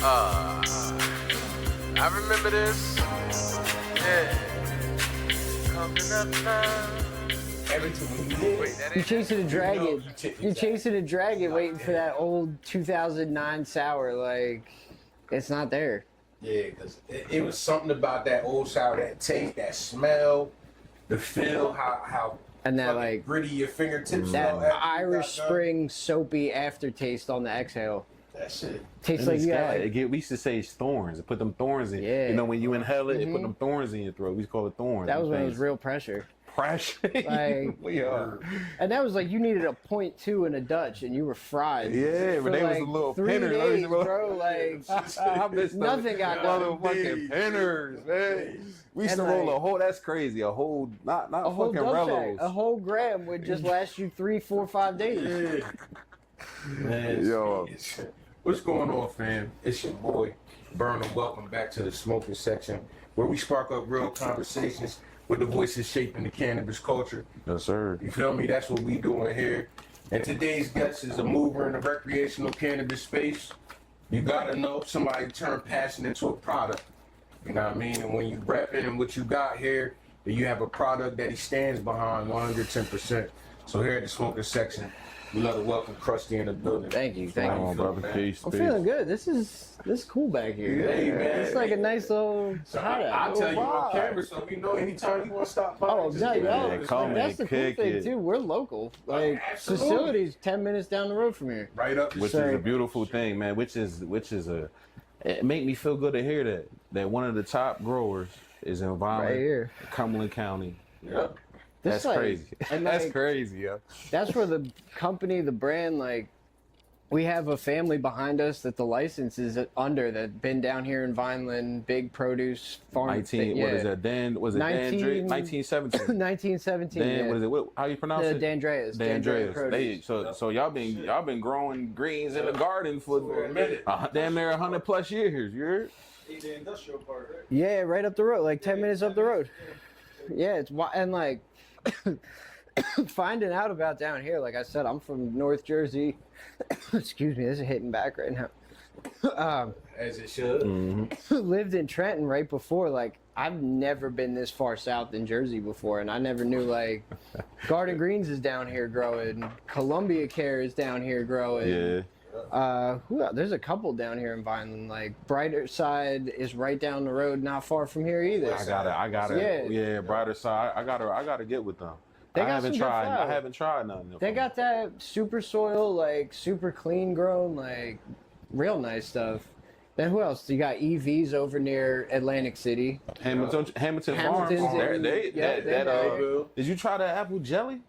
I remember this. Yeah. Coming up now. Every time Wait, that You're ain't chasing a dragon. exactly. You're chasing a dragon, waiting for that old 2009 sour. Like, it's not there. Yeah, because it was something about that old sour, that taste, that smell, the feel, how And that, fucking like, gritty your fingertips that felt after you Irish got done. Spring soapy aftertaste on the exhale. That shit. Tastes And like it's you got- got, it like, get, we used to say it's thorns. It put them thorns in. Yeah. You know, when you inhale it, it put them thorns in your throat. We used to call it thorns. that was Them when it was things. real pressure. Pressure. Like- we are. And that was like you needed a 0.2 in a Dutch, and you were fried. Yeah, For but they was a like little 3 pinner. days, bro. Like, I missed Nothing got done. Motherfucking pinners, man. We used And to roll like- a whole. That's crazy. A whole, not a whole fucking Dutch Rellos. bag, a whole gram would just last you 3, 4, 5 days. Man, Yo. what's going on, fam? It's your boy Burnem. Welcome back to the Smokin Section, where we spark up real conversations with the voices shaping the cannabis culture. Yes, sir. You feel me? That's what we doing here. And today's guest is a mover in the recreational cannabis space. You gotta know if somebody turned passion into a product. You know what I mean? And when you repping and what you got here, then you have a product that he stands behind 110%. So here at the Smokin Section, we love to welcome Crusty in the building. Thank you, How thank you you. Oh, feeling, brother, man? peace, I'm peace. feeling good. This is cool back here. Hey, man. It's like a nice little So hideout. I'll tell you on vibe. camera, so we know anytime you want to stop by. Oh, just no, give me no. a Yeah, come That's the cool kick thing it. too. We're local. Like absolutely. facilities 10 minutes down the road from here. right up the Which street. is a beautiful thing, man. Which is a. It make me feel good to hear that one of the top growers is in Right Vineland, here. Cumberland County. Yeah. This, That's like- crazy. and, That's like, crazy, yo. That's where the company, the brand, like, we have a family behind us that the license is under that been down here in Vineland, big produce farm. 19. yeah. What is that? Dan? Was it 19 1917? 1917. Dan. yeah. What is it? What, how you pronounce The it? Dandreas. Dandreas. produce. So y'all been growing greens in the garden for a minute. Damn near 100+ years. You heard? The industrial part, right? Yeah, right up the road, like 10 minutes up the road. Yeah, it's and like finding out about down here. Like I said, I'm from North Jersey. Excuse me, this is hitting back right now. As it should. Lived in Trenton right before. Like I've never been this far south in Jersey before, and I never knew like Garden Greens is down here growing, Columbia Care is down here growing. Yeah. Who else? There's a couple down here in Vineland. Like Brighter Side is right down the road, not far from here either. I gotta. Yeah. Yeah. Brighter side. I gotta get with them. They I got haven't some good tried. flower. I haven't tried none. They got that super soil, like super clean grown, like real nice stuff. Then who else? You got EVs over near Atlantic City. Hamilton Farms. Hamilton's in- Did you try that apple jelly?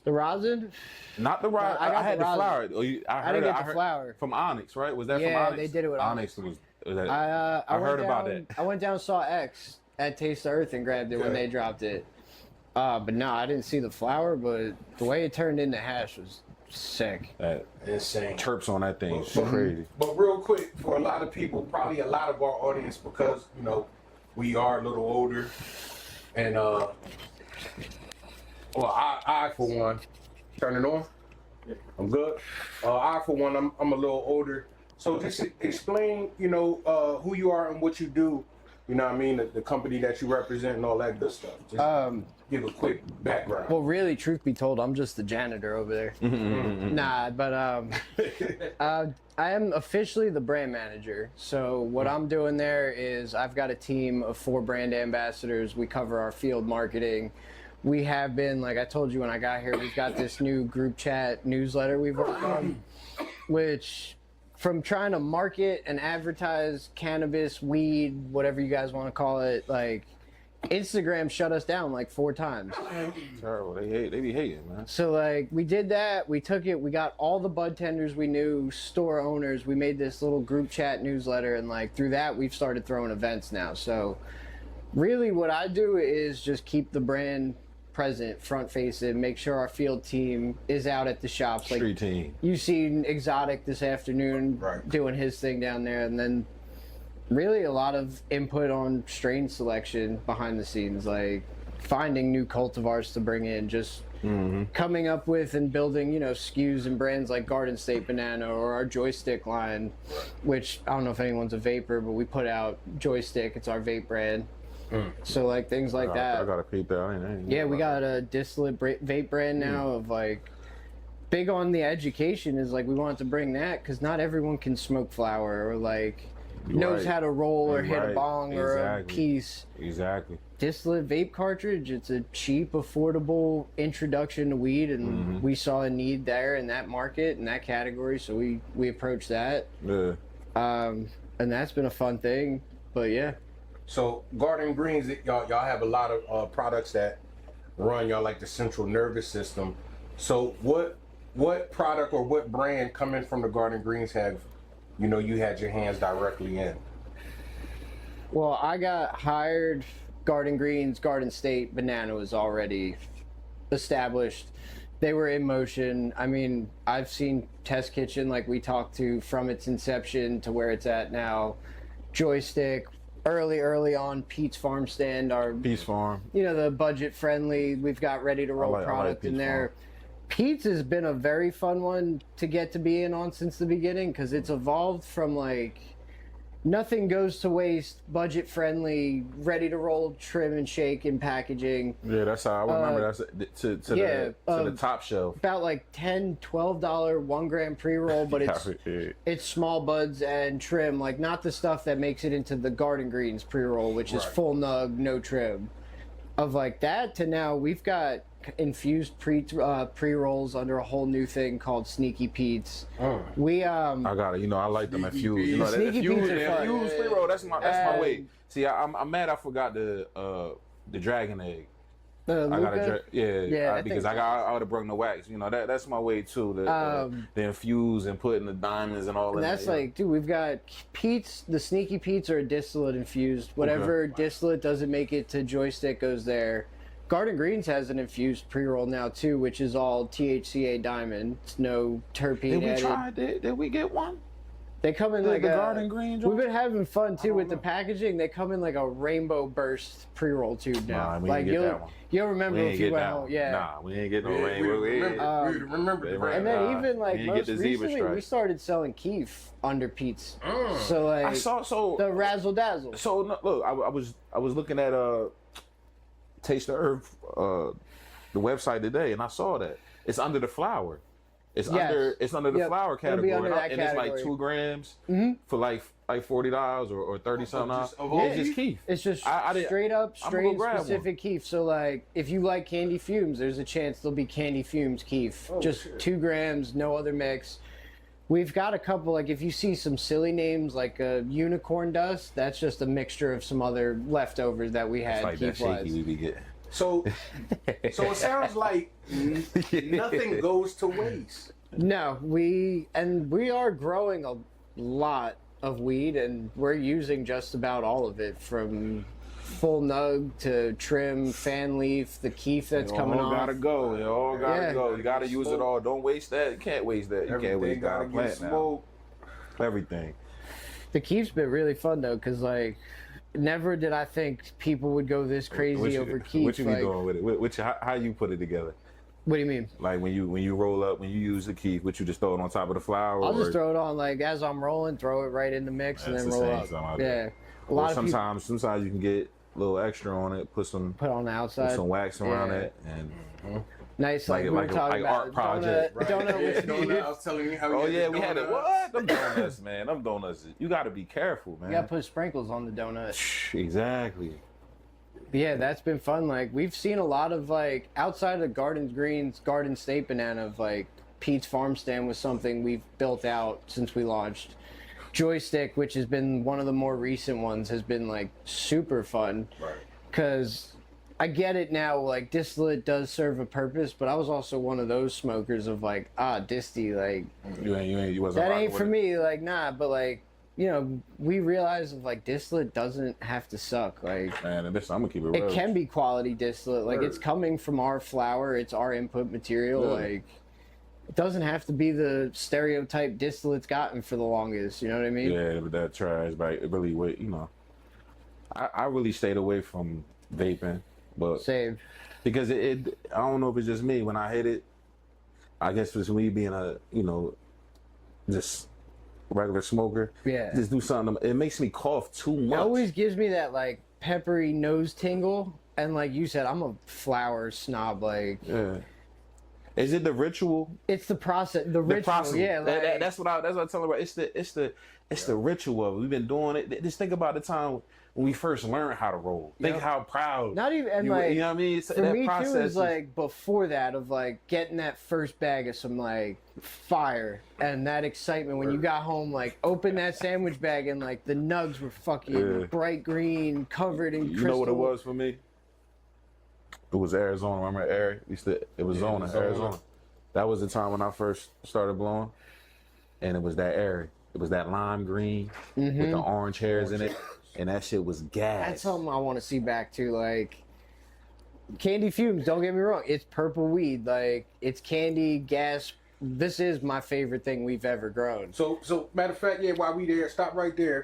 The rosin? Not the rosin. I got had the the rosin. flower. Oh, I didn't get the flower. From Onyx, right? Was that Yeah, from Onyx? they did it with Onyx. Was that? I heard went about down, that. I went down and saw X at Taste the Earth and grabbed it when they dropped it. But no, I didn't see the flower, but the way it turned into hash was sick. That Insane. chirps on that thing. It's But- crazy. But real quick, for a lot of people, probably a lot of our audience, because you know we are a little older, and I for one, turn it on. I'm good. I for one, I'm a little older. So just explain, you know, who you are and what you do. You know what I mean? The company that you represent and all that good stuff. Just give a quick background. Well, really, truth be told, I'm just the janitor over there. Nah, but I am officially the brand manager. So what I'm doing there is I've got a team of 4 brand ambassadors. We cover our field marketing. We have been, like I told you when I got here, we've got this new group chat newsletter we've worked on, which from trying to market and advertise cannabis, weed, whatever you guys want to call it, like Instagram shut us down like 4 times. Terrible. They be hating, man. So like we did that, we took it, we got all the bud tenders we knew, store owners, we made this little group chat newsletter, and like through that we've started throwing events now. So really what I do is just keep the brand present, front facing, make sure our field team is out at the shops. Like Street team. you seen Exotic this afternoon Right. doing his thing down there, and then really a lot of input on strain selection behind the scenes, like finding new cultivars to bring in, just coming up with and building, you know, SKUs and brands like Garden State Banana or our Joystick line, which I don't know if anyone's a vapor, but we put out Joystick. It's our vape brand. So like things like that. I gotta peep that. Yeah, we got a distillate vape brand now of like big on the education is like we wanted to bring that because not everyone can smoke flower or like knows how to roll or hit a bong or a piece. Exactly. Distillate vape cartridge, it's a cheap, affordable introduction to weed, and we saw a need there in that market, in that category, so we approached that. Yeah. And that's been a fun thing, but yeah. So Garden Greens, y'all have a lot of products that run y'all like the central nervous system. So what product or what brand coming from the Garden Greens have, you know, you had your hands directly in? Well, I got hired. Garden Greens, Garden State Banana was already established. They were in motion. I mean, I've seen Test Kitchen, like we talked to, from its inception to where it's at now. Joystick, early on, Pete's Farm Stand, our Pete's Farm. You know, the budget friendly. We've got ready to roll product in there. Pete's has been a very fun one to get to be in on since the beginning because it's evolved from like nothing goes to waste, budget friendly, ready to roll, trim and shake in packaging. Yeah, that's how I remember. That's to the top shelf. About like $10-12 1 gram pre-roll, but it's small buds and trim, like not the stuff that makes it into the Garden Greens pre-roll, which is full nug, no trim. Of like that to now, we've got infused pre-rolls under a whole new thing called Sneaky Pete's. We I got it. You know, I like them infused. You know, that Sneaky infused pre-roll. That's my way. See, I'm mad I forgot the dragon egg. I got because I would have brought the wax. You know, that's my way too. The infuse and putting the diamonds and all that. That's like, dude, we've got Pete's. The Sneaky Pete's are distillate infused. Whatever distillate doesn't make it to Joystick goes there. Garden Greens has an infused pre-roll now too, which is all THCA diamond. It's no terpene added. Did we get one? They come in like the a Garden Green. We've been having fun too with the packaging. They come in like a rainbow burst pre-roll tube now. Nah, we like didn't get that one. You'll remember if you went home. Yeah. Nah, we ain't get no rain. We remember the brand. And then even like most the recently, we started selling keef under Pete's. Mm. So like I saw the razzle dazzle. So no, look, I was looking at Taste the Earth, the website today, and I saw that it's under the flower. It's under the flower category, and it's like 2 grams for like $40 or $30 something. It's just keef. It's just straight up strain specific keef. So like if you like candy fumes, there's a chance there'll be candy fumes keef. Just 2 grams, no other mix. We've got a couple, like if you see some silly names like unicorn dust, that's just a mixture of some other leftovers that we had. It's like that shaky we be getting. So it sounds like nothing goes to waste. No, we are growing a lot of weed, and we're using just about all of it, from full nug to trim, fan leaf, the keef that's coming off. Gotta go. It all gotta go. You gotta use it all. Don't waste that. You can't waste that. You can't waste that. Gotta get smoke. Everything. The keef's been really fun though, cause like never did I think people would go this crazy over keef. What you be doing with it? How you put it together? What do you mean? Like when you roll up, when you use the keef, what you just throw it on top of the flour? I'll just throw it on like as I'm rolling, throw it right in the mix, and then roll up. Yeah. A lot of sometimes you can get a little extra on it, put on the outside, put some wax around it, and nice like we were talking about art project. Donut. I was telling you how. Oh yeah, we had it. What? Them donuts, man. Them donuts. You got to be careful, man. You got to put sprinkles on the donut. Exactly. Yeah, that's been fun. Like we've seen a lot of like outside of Garden Greens, Garden State Banana, of like Pete's Farm Stand was something we've built out since we launched. Joystick, which has been one of the more recent ones, has been like super fun. Right. Because I get it now, like distillate does serve a purpose, but I was also one of those smokers of like, disty, like you wasn't that ain't for me, like nah, but like, you know, we realize of like distillate doesn't have to suck. Like man, I'm gonna keep it real. It can be quality distillate. Like it's coming from our flower, it's our input material, like it doesn't have to be the stereotype distillate's gotten for the longest, you know what I mean? Yeah, but that trash, but it really, you know, I really stayed away from vaping, but same. because I don't know if it's just me when I hit it. I guess it's me being a just regular smoker. Yeah. Just do something. It makes me cough too much. It always gives me that like peppery nose tingle, and like you said, I'm a flower snob. Like, yeah. Is it the ritual? it's the process. The ritual. Yeah. Like, That's what I tell her about. It's the ritual of it. We've been doing it. Just think about the time when we first learned how to roll. Think how proud. not even and you, like you know what I mean? for That me process too is like before that of like getting that first bag of some like fire and that excitement when you got home, like open that sandwich bag and like the nugs were fucking bright green, covered in crystal. You know what it was for me? It was Arizona. Remember Ari? It was Zona, Arizona. That was the time when I first started blowing, and it was that Ari. It was that lime green with the orange hairs in it, and that shit was gas. That's something I want to see back to. Like candy fumes. Don't get me wrong. It's purple weed. Like it's candy gas. This is my favorite thing we've ever grown. So matter of fact, yeah, while we there, stop right there.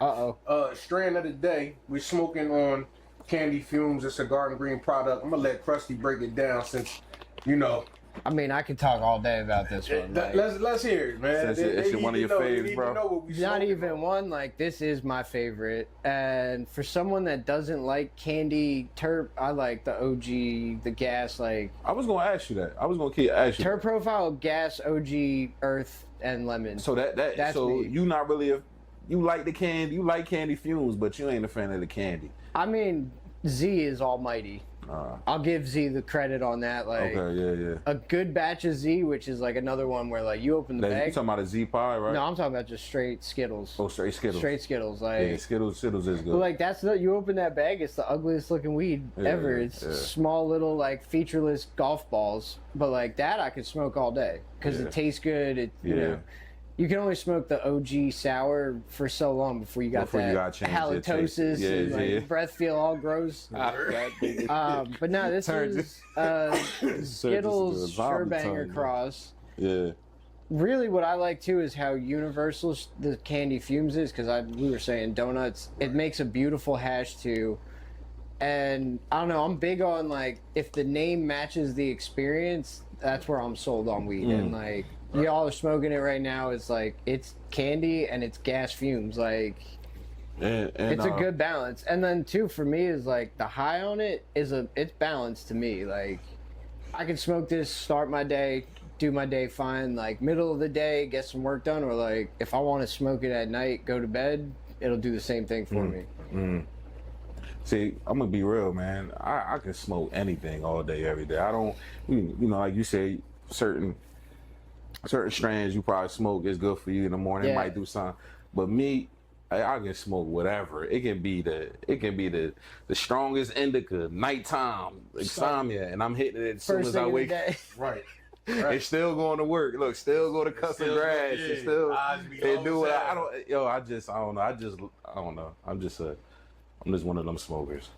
Strand of the day, we're smoking on candy fumes. It's a garden green product. I'm gonna let Crusty break it down since, you know. I mean, I could talk all day about this one. Like, Let's hear it, man. It's one of your faves, bro. Not even one. Like this is my favorite, and for someone that doesn't like candy terp, I like the OG, the gas. Like I was gonna ask you that. I was gonna keep asking. Terp profile, gas, OG, earth, and lemon. So that's so me. You not really you like the candy. You like candy fumes, but you ain't a fan of the candy. I mean, Z is almighty. I'll give Z the credit on that. Like, okay, yeah. A good batch of Z, which is like another one where like you open the bag. You talking about a Z pie, right? No, I'm talking about just straight Skittles. Oh, straight Skittles. Straight Skittles, like yeah, Skittles is good. But like you open that bag, it's the ugliest looking weed ever. It's small little like featureless golf balls, but like that I could smoke all day because it tastes good. It you know. You can only smoke the OG sour for so long before you got halitosis and like breath feel all gross. But no, this is Skittles Sherbanger Cross. Yeah. Really, what I like too is how universal the candy fumes is because we were saying donuts. It makes a beautiful hash too. And I don't know, I'm big on like if the name matches the experience, that's where I'm sold on weed. And like y'all are smoking it right now. It's like it's candy and it's gas fumes. Like it's a good balance. And then too for me is like the high on it it's balanced to me. Like I can smoke this, start my day, do my day fine. Like middle of the day, get some work done, or like if I want to smoke it at night, go to bed, it'll do the same thing for me. See, I'm gonna be real, man. I can smoke anything all day, every day. I don't, you know, like you say, certain strands you probably smoke is good for you in the morning. It might do something, but me, I can smoke whatever. It can be the strongest indica, nighttime, insomnia, and I'm hitting it as soon as I wake up. Right. It's still going to work. Look, still go to cut some grass. It's still do what I don't. I don't know. I'm just one of them smokers.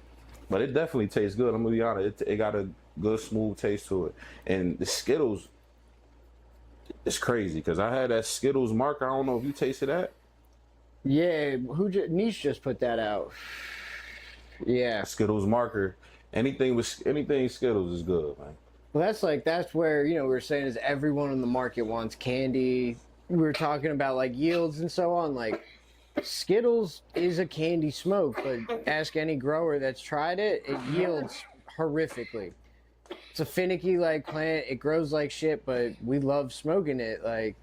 But it definitely tastes good. I'm gonna be honest. It got a good smooth taste to it, and the Skittles. It's crazy because I had that Skittles marker. I don't know if you tasted that. Yeah, Niche just put that out. Yeah, Skittles marker. Anything Skittles is good, man. Well, that's where we were saying is everyone in the market wants candy. We were talking about like yields and so on. Like Skittles is a candy smoke, but ask any grower that's tried it, it yields horrifically. It's a finicky like plant. It grows like shit, but we love smoking it. Like,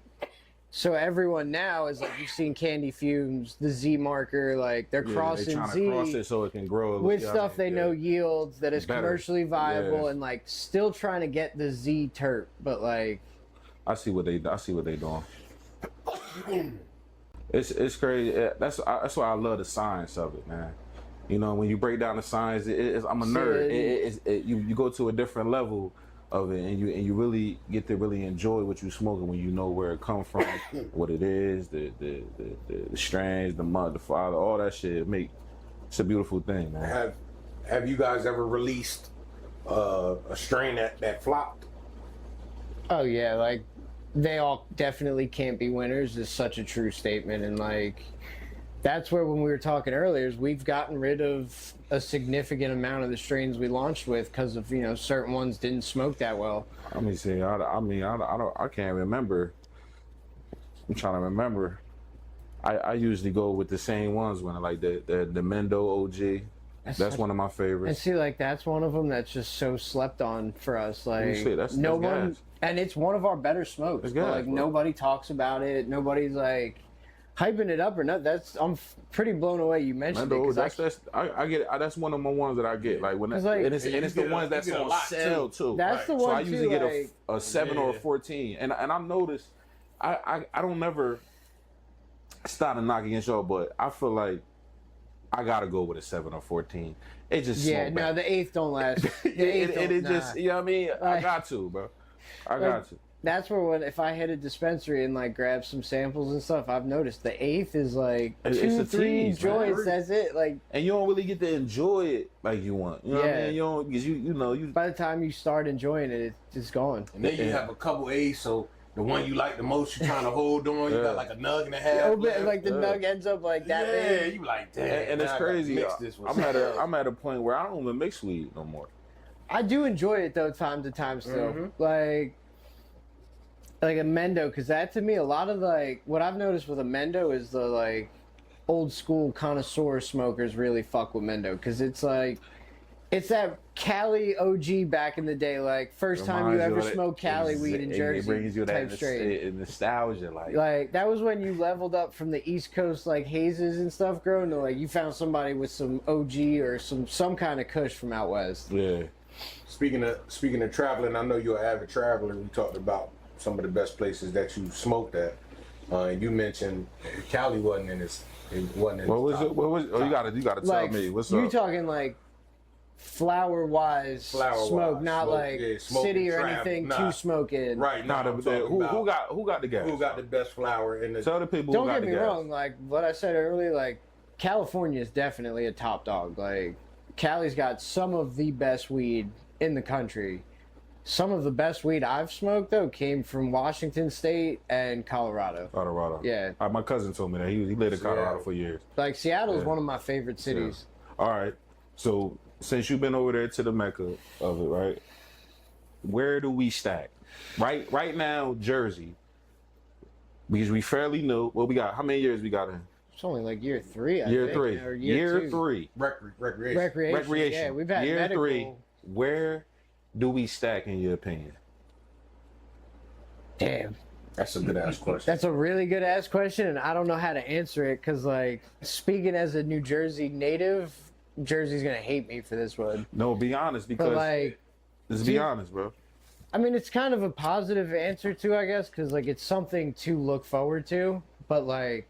so everyone now is like, you've seen candy fumes, the Z marker, like they're crossing they're Z to cross it so it can grow with stuff they know yields that is commercially viable and like still trying to get the Z terp, but like I see what they doing. It's crazy. That's why I love the science of it, man. You know, when you break down the science, I'm a nerd. You go to a different level of it, and you really get to really enjoy what you're smoking when you know where it comes from, what it is, the strands, the mud, the father, all that shit. It's a beautiful thing, man. Have you guys ever released a strain that flopped? Oh yeah, like they all definitely can't be winners is such a true statement, and like that's where, when we were talking earlier, is we've gotten rid of a significant amount of the strains we launched with because of, certain ones didn't smoke that well. Let me see. I can't remember. I'm trying to remember. I usually go with the same ones when I like the Mendo OG. That's one of my favorites. And see, like, that's one of them that's just so slept on for us. Like, that's no one, gas. and it's one of our better smokes. It's But, gas, like, bro. nobody talks about it. Nobody's like hyping it up or not. I'm pretty blown away you mentioned it. Mendo, 'Cause I get it. That's one of my ones that I get. Like when It's that, like- and it's the ones that's you get a on lot, sale too. That's the So one I usually too, get like, a 7 or a Yeah. 14, and I noticed I don't never start a knock against y'all, but I feel like I gotta go with a 7 or 14. It just yeah, smoke no, back. the eighth don't last. The eighth it don't, just, nah. you know what I mean? I Like- got to, bro. I Like, got to. That's where if I hit a dispensary and like grab some samples and stuff, I've noticed the eighth is like It's 2, a 3 tease, man. joints. That's it. Like, And you don't really get to enjoy it like you want. You know what I Yeah. mean? You don't, because you by the time you start enjoying it, it's gone. And then you have a couple A's, so the one you like the most, you're trying to hold on. You Yeah. got like a nug and a half. Oh, but, left. like the Yeah. nug ends up like that yeah, big. you like damn. and it's now I gotta crazy. mix this with I'm something else. at a point where I don't even mix weed no more. I do enjoy it though, time to time still. Mhm. Like a Mendo, because that to me, a lot of like what I've noticed with a Mendo is the like old school connoisseur smokers really fuck with Mendo, because it's like it's that Cali OG back in the day, like first time you Reminds ever of that- smoked Cali weed in it Jersey brings you type that strain. nostalgia, Like that was when you leveled up from the East Coast like hazes and stuff growing to like you found somebody with some OG or some kind of Kush from out west. yeah. Speaking of traveling, I know you're an avid traveler. We talked about some of the best places that you smoked at. And you mentioned Cali wasn't in this. It wasn't in What his was top. it? What was? Oh, you gotta tell Like me. What's you up? talking like flower wise Flower-wise, smoke, not smoke, like yeah, smoke city and or trap, anything nah. to smoke in. Right now, Nah, who got the gas? who got the best flower in the? Tell the people. Don't who got get the me gas. wrong, like what I said earlier, like California is definitely a top dog. Like Cali's got some of the best weed in the country. Some of the best weed I've smoked though came from Washington State and Colorado. Colorado. Yeah. My cousin told me that he lived in Colorado Seattle. for years. Like Seattle is Yeah. one of my favorite cities. All right. So since you've been over there to the Mecca of it, right? Where do we stack? Right now, Jersey. Because we fairly new. Well, we got how many years we got in? It's only like year 3. I Year think, 3. or Year two. 3. Recreation. Recreation. Yeah, we've had Year medical. 3. Where do we stack in your opinion? Damn. That's a good ass question. That's a really good ass question, and I don't know how to answer it because, like, speaking as a New Jersey native, Jersey's gonna hate me for this one. No, be honest, But because like, let's do be you- honest, bro. I mean, it's kind of a positive answer too, I guess, because like it's something to look forward to. But like,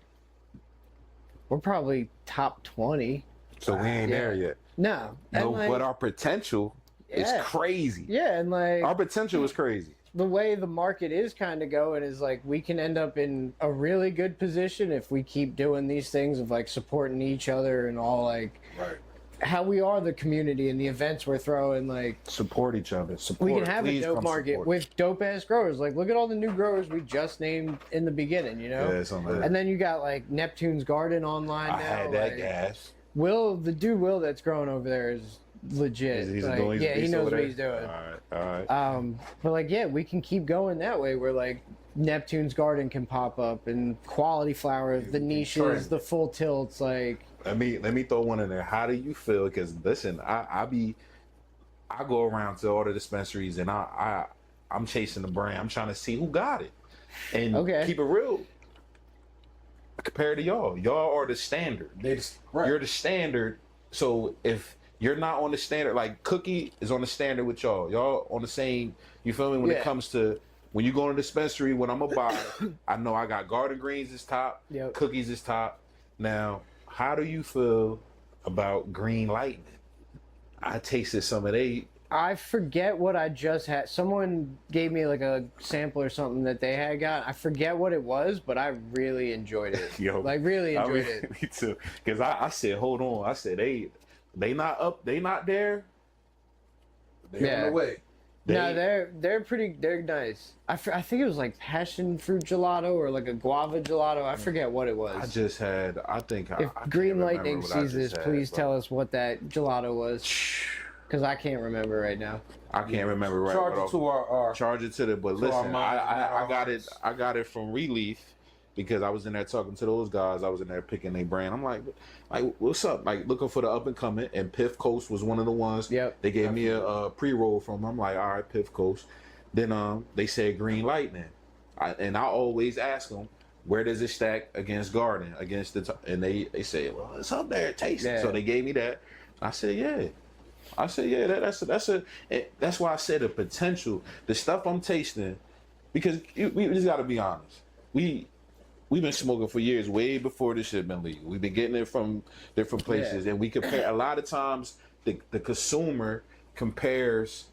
we're probably top 20. So we ain't Yeah. there yet. No, and No, like, but our potential is Yeah. crazy. yeah, and like Our potential is crazy. the way the market is kind of going is like we can end up in a really good position if we keep doing these things of like supporting each other and all like Right. how we are the community and the events we're throwing. Like Support each other. Support. we can have a Please dope come market support. with dope ass growers. Like look at all the new growers we just named in the beginning, you know. Yeah, something like that. And then you got like Neptune's Garden online I now. had that like, gas. The dude that's growing over there is legit. He's Like, doing. yeah, he knows over what there? he's doing. All right. But like, yeah, we can keep going that way where like Neptune's Garden can pop up and quality flowers, the niches, trend. the full tilts, like Let me throw one in there. How do you feel? Because listen, I go around to all the dispensaries and I'm chasing the brand. I'm trying to see who got it, and Okay. keep it real. Compared to y'all are the standard. They just, right. You're the standard. So if you're not on the standard, like Cookie is on the standard with y'all on the same. You feel me? When it Yeah. comes to when you go to the dispensary, when I'm a buy, I know I got Garden Greens is top, Yep. Cookies is top. Now, how do you feel about Green Lightning? I tasted some of they. I forget what I just had. Someone gave me like a sample or something that they had got. I forget what it was, but I really enjoyed it. Yo, like really I enjoyed mean, it. Me too. Because I said, hold on. I said they not up. They not there. They on Yeah. the way. No, they're nice. I think it was like passion fruit gelato or like a guava gelato. I forget what it was. I just had. I think If I Green can't remember Lightning what I sees this, just had, please but tell us what that gelato was, because I can't remember right now. I can't remember right. Charge it to our charge it to the. But to our listen, minds and our I got it. hearts. I got it from Relief because I was in there talking to those guys. I was in there picking their brand. I'm like, what's up? Like looking for the up and coming. And Piff Coast was one of the ones. Yep. They gave me a pre-roll from them. I'm like, all right, Piff Coast. Then they said Green Lightning, and I always ask them, where does it stack against Garden, against and they say, well, it's up there, taste it. So they gave me that. I said, yeah. That's why I said the potential, the stuff I'm tasting, because we just got to be honest. We've been smoking for years, way before this shit been legal. We've been getting it from different places, and we compare. A lot of times, the consumer compares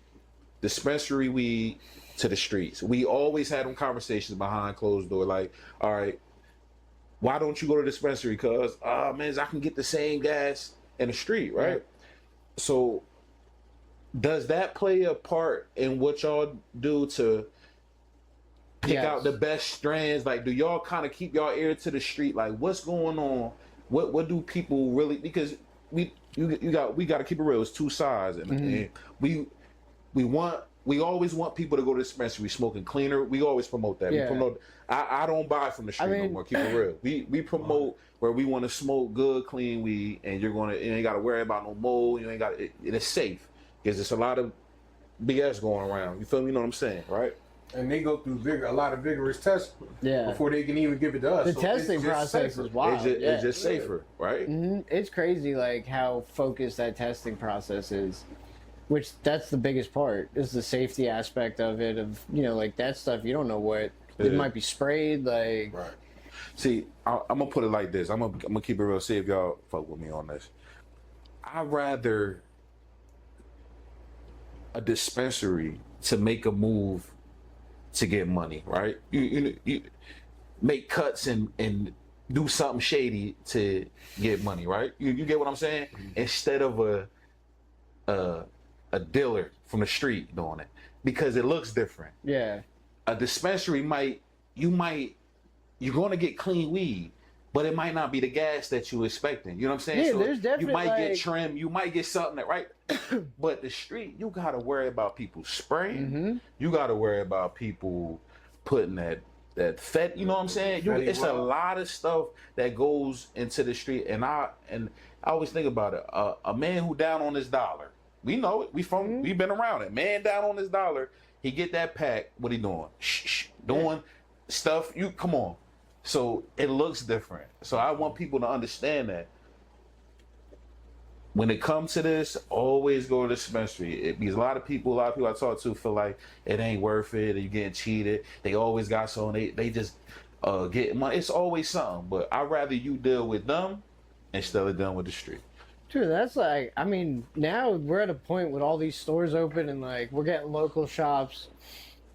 dispensary weed to the streets. We always had them conversations behind closed door, like, all right, why don't you go to the dispensary? Cause man, I can get the same gas in the street, right? So does that play a part in what y'all do to pick out the best strands? Like, do y'all kind of keep y'all ear to the street? Like, what's going on? What do people really? Because we got to keep it real. It's two sides, and we always want people to go to the dispensary smoking cleaner. We always promote that. Yeah. We promote. I don't buy from the street no more. Keep it real. We promote where we want to smoke good, clean weed, and you ain't got to worry about no mold. You ain't got it's safe because there's a lot of BS going around. You feel me? You know what I'm saying, right? And they go through a lot of vigorous tests before they can even give it to us. The So testing it's just process safer. is wild. It's just safer, right? It's crazy, like how focused that testing process is. Which that's the biggest part is the safety aspect of it. Of like that stuff you don't know what it might be sprayed like. Right. See, I'm gonna put it like this. I'm gonna keep it real. See if y'all fuck with me on this. I'd rather a dispensary to make a move to get money, right? You make cuts and do something shady to get money, right? You get what I'm saying? Instead of a dealer from the street doing it, because it looks different. Yeah. A dispensary you're going to get clean weed, but it might not be the gas that you're expecting. You know what I'm saying? Yeah, so there's definitely you might get trim, you might get something that right. But the street, you got to worry about people spraying. You got to worry about people putting that fed. You know what I'm saying? It's a lot of stuff that goes into the street, and I always think about it. A man who down on his dollar. We know it. We've been around it. Man down on his dollar, he get that pack. What he doing? Doing stuff. You come on. So it looks different. So I want people to understand that when it comes to this, always go to the dispensary. Because a lot of people I talk to feel like it ain't worth it. Or you're getting cheated. They always got something. They just get money. It's always something. But I'd rather you deal with them instead of dealing with the street. Dude, that's like, I mean, now we're at a point with all these stores open and like we're getting local shops.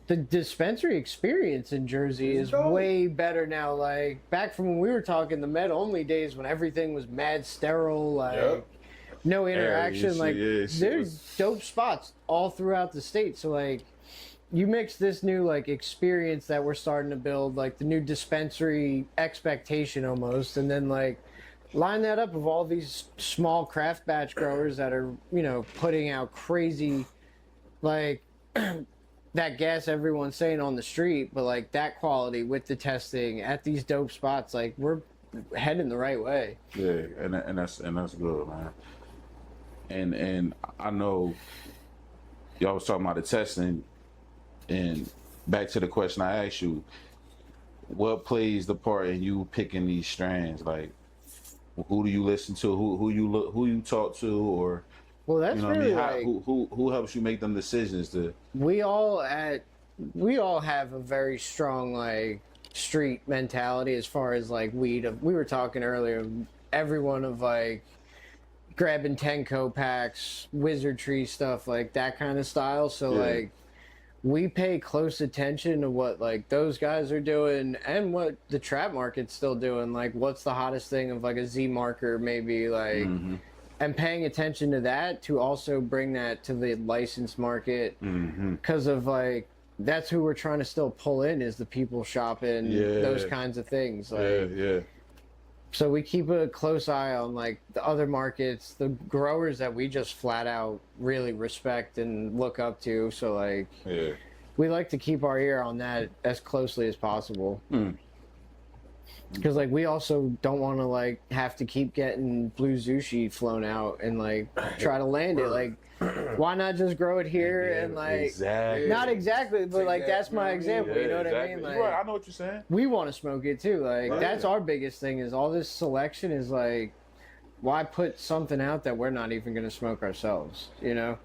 The dispensary experience in Jersey is way better now. Like back from when we were talking the med only days when everything was mad sterile, like no interaction. There's dope spots all throughout the state. So like you mix this new like experience that we're starting to build, like the new dispensary expectation almost, and then like line that up with all these small craft batch growers that are, putting out crazy, like, that gas everyone's saying on the street, but like that quality with the testing at these dope spots, like we're heading the right way. Yeah, and that's good, man. And I know y'all was talking about the testing, and back to the question I asked you, what plays the part in you picking these strands? Like, who do you listen to? Who you talk to? Or well, that's really like, who helps you make them decisions to? We all have a very strong like street mentality as far as like weed. We were talking earlier. Everyone of like grabbing Tenko packs, wizardry stuff, like that kind of style. So like we pay close attention to what like those guys are doing and what the trap market's still doing. Like what's the hottest thing of like a Z marker maybe like and paying attention to that to also bring that to the licensed market because of like that's who we're trying to still pull in is the people shopping those kinds of things. Like, so we keep a close eye on like the other markets, the growers that we just flat out really respect and look up to. So like, we like to keep our ear on that as closely as possible. Because like we also don't want to like have to keep getting blue sushi flown out and like try to land it. Like, why not just grow it here and like not exactly, but like that's my example. You know what I mean? Like, right, I know what you're saying. We want to smoke it too. Like that's our biggest thing is all this selection is like, why put something out that we're not even going to smoke ourselves? You know?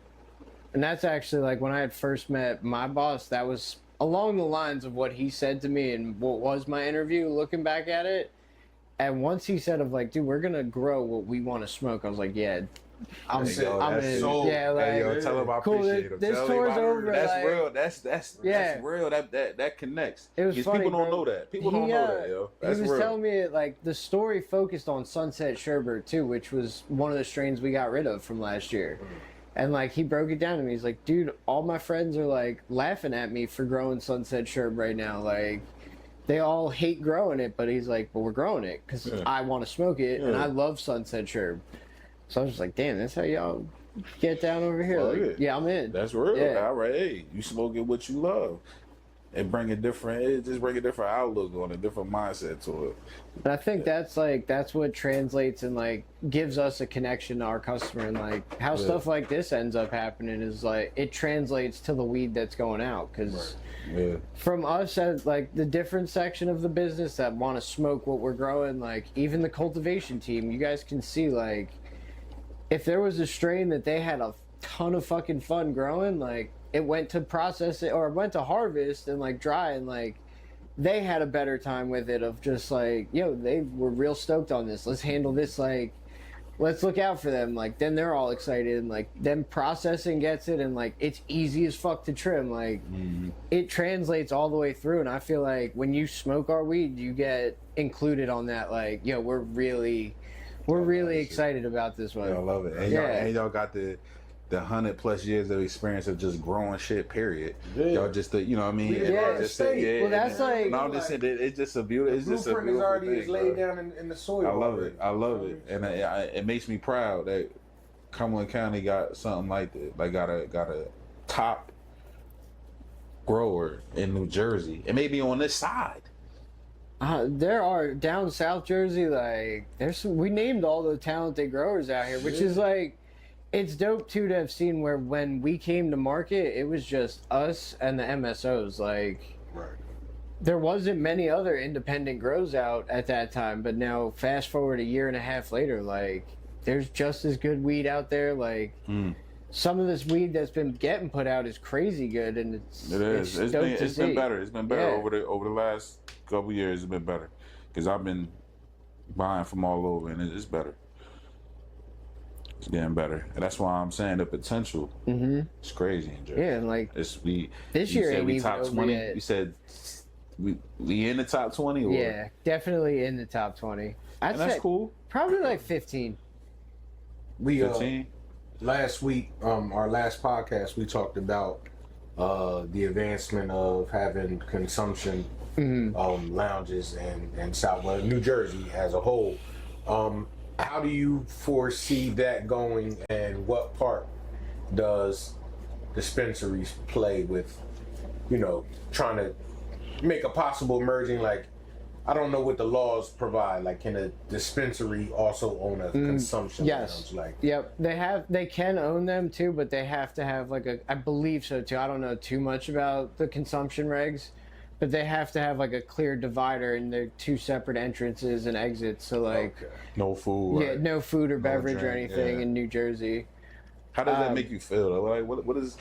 And that's actually like when I had first met my boss, that was along the lines of what he said to me and what was my interview looking back at it. And once he said of like, dude, we're going to grow what we want to smoke. I was like, yeah, I'm in. Yeah, like, hey, yo, tell him I appreciate him. This tour's over. That's like, real. That's real. That connects. It was funny, people don't know that. People don't know that, yo. That's he was real. telling me like the story focused on Sunset Sherbet too, which was one of the strains we got rid of from last year. And like he broke it down to me. He's like, dude, all my friends are like laughing at me for growing Sunset Sherbet right now. Like they all hate growing it, but he's like, but we're growing it because I want to smoke it and I love Sunset Sherbet. So I was just like, damn, that's how y'all get down over here. Like, yeah, I'm in. That's real. Yeah. All right, hey, you smoking what you love. And bring a different outlook on it, different mindset to it. And I think that's what translates and like gives us a connection to our customer, and like how stuff like this ends up happening is like it translates to the weed that's going out because from us as like the different section of the business that want to smoke what we're growing, like even the cultivation team, you guys can see like if there was a strain that they had a ton of fucking fun growing, like it went to process it or went to harvest and like dry and like they had a better time with it of just like, yo, they were real stoked on this. Let's handle this. Like, let's look out for them. Like, then they're all excited and like them processing gets it and like it's easy as fuck to trim. Like it translates all the way through. And I feel like when you smoke our weed, you get included on that. Like, yo, we're really excited about this one. Yeah, I love it. And y'all got the 100+ years of experience of just growing shit, period. Y'all just, you know what I mean? Well, that's like... No, I'm just saying, it's just a beautiful... It's just a beautiful is already thing, laid down in the soil. I love it. I love it. And it makes me proud that Cumberland County got something like that. Like, got a top grower in New Jersey. It may be on this side. There are down South Jersey, like, we named all the talented growers out here, which is like... It's dope too to have seen where when we came to market, it was just us and the MSOs. Like, there wasn't many other independent grows out at that time. But now, fast forward a year and a half later, like, there's just as good weed out there. Like, some of this weed that's been getting put out is crazy good, and it's been better. It's been better over the last couple years. It's been better because I've been buying from all over, and it's better. It's getting better, and that's why I'm saying the potential. It's crazy in Jersey. Yeah, and like this year ain't we even top 20. Yet. You said we in the top 20. Or? Yeah, definitely in the top 20. That's cool. Probably like 15. We 15. Last week, our last podcast, we talked about the advancement of having consumption lounges and South New Jersey as a whole. How do you foresee that going, and what part does dispensaries play with, you know, trying to make a possible merging? Like, I don't know what the laws provide. Like, can a dispensary also own a consumption lounge? Like, yep, they can own them too, but they have to have like I believe so too. I don't know too much about the consumption regs. But they have to have like a clear divider and they're two separate entrances and exits. So like no food. Yeah, no food or beverage or anything in New Jersey. How does that make you feel? Like what is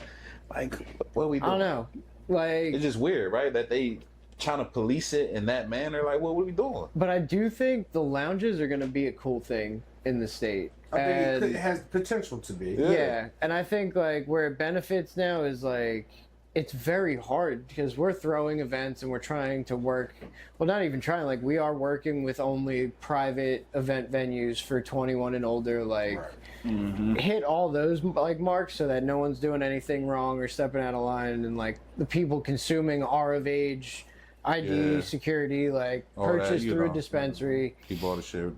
like what are we doing? I don't know. Like it's just weird, right? That they trying to police it in that manner. Like what are we doing? But I do think the lounges are going to be a cool thing in the state. I think it has potential to be. Yeah, and I think like where it benefits now is like it's very hard because we're throwing events and we're trying to work. Well, not even trying. Like we are working with only private event venues for 21 and older. Like hit all those like marks so that no one's doing anything wrong or stepping out of line, and like the people consuming are of age. ID, security, like purchased through a dispensary. Keep all the shit.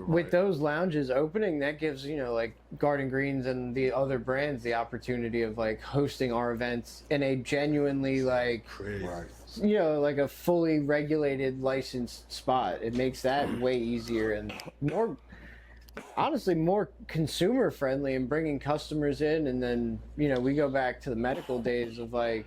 With those lounges opening, that gives, you know, like Garden Greens and the other brands the opportunity of like hosting our events in a genuinely like, you know, like a fully regulated, licensed spot. It makes that way easier and more, honestly, more consumer friendly and bringing customers in. And then, you know, we go back to the medical days of like,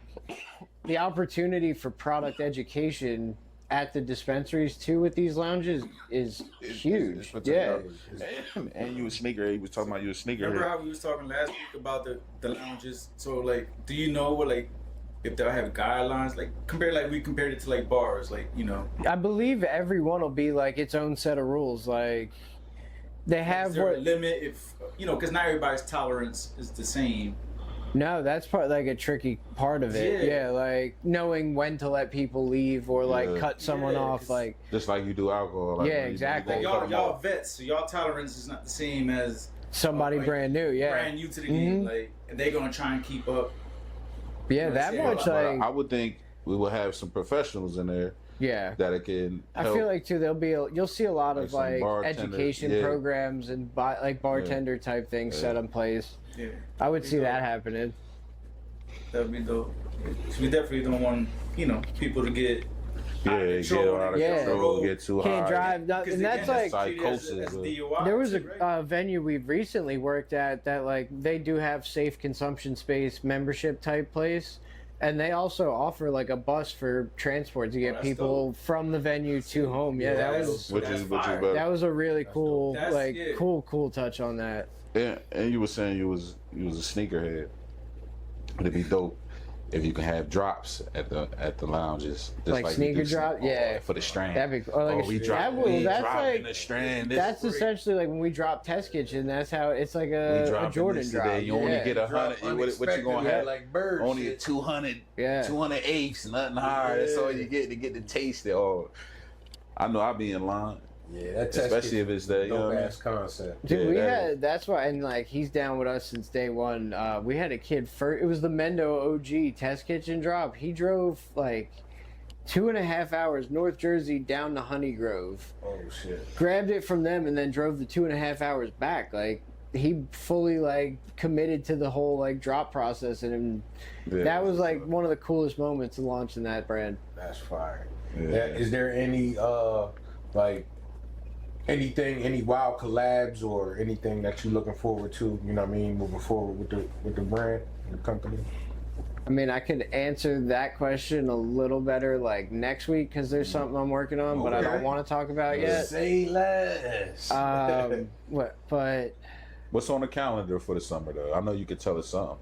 the opportunity for product education at the dispensaries too with these lounges is huge. And you a sneakerhead. You was talking about you a sneakerhead. Remember how we was talking last week about the lounges? So like, do you know what like if they'll have guidelines like we compared it to like bars, like, you know? I believe every one will be like its own set of rules. Like they have is there a limit if you know, because not everybody's tolerance is the same. No, that's part like a tricky part of it. Yeah, like knowing when to let people leave or like cut someone off, like just like you do alcohol. Like, exactly. Like y'all vets, so y'all tolerance is not the same as somebody like, brand new. brand new to the game. Like, and they gonna try and keep up. Yeah, that much. Like I would think we will have some professionals in there. Yeah, that it can help. I feel like too you'll see a lot of like education programs and like bartender type things set in place. Yeah, I would see that happening. That would be dope. So we definitely don't want, you know, people to get out of control, get too can't high. Drive, and that's like psychosis. There was a venue we've recently worked at that like they do have safe consumption space membership type place. And they also offer like a bus for transport to get people from the venue to home. Yeah, that was which is better. That was a really cool, cool touch on that. Yeah, and you were saying you was a sneakerhead. It'd be dope if you can have drops at the lounges, just like sneaker drop, for the strand. That'd be like we drop in the strand. That's essentially like when we drop Test Kitchen. That's how it's like a Jordan drop. You only get 100. What you gonna have? Like birds. Only a 200. 208s, nothing higher. That's all you get to get the taste. I know I'll be in line. Yeah, that's especially if it's that dope ass concept. Dude, that's why, and like he's down with us since day one. We had a kid first. It was the Mendo OG Test Kitchen drop. He drove like 2.5 hours North Jersey down to Honey Grove. Oh shit! Grabbed it from them and then drove the 2.5 hours back. Like he fully like committed to the whole like drop process, and that was like one of the coolest moments of launching that brand. That's fire. Yeah. Is there any like any wild collabs or anything that you're looking forward to, you know what I mean, moving forward with the brand, the company? I mean, I could answer that question a little better like next week because there's something I'm working on, but I don't want to talk about yet. Say less. But what's on the calendar for the summer though? I know you could tell us something.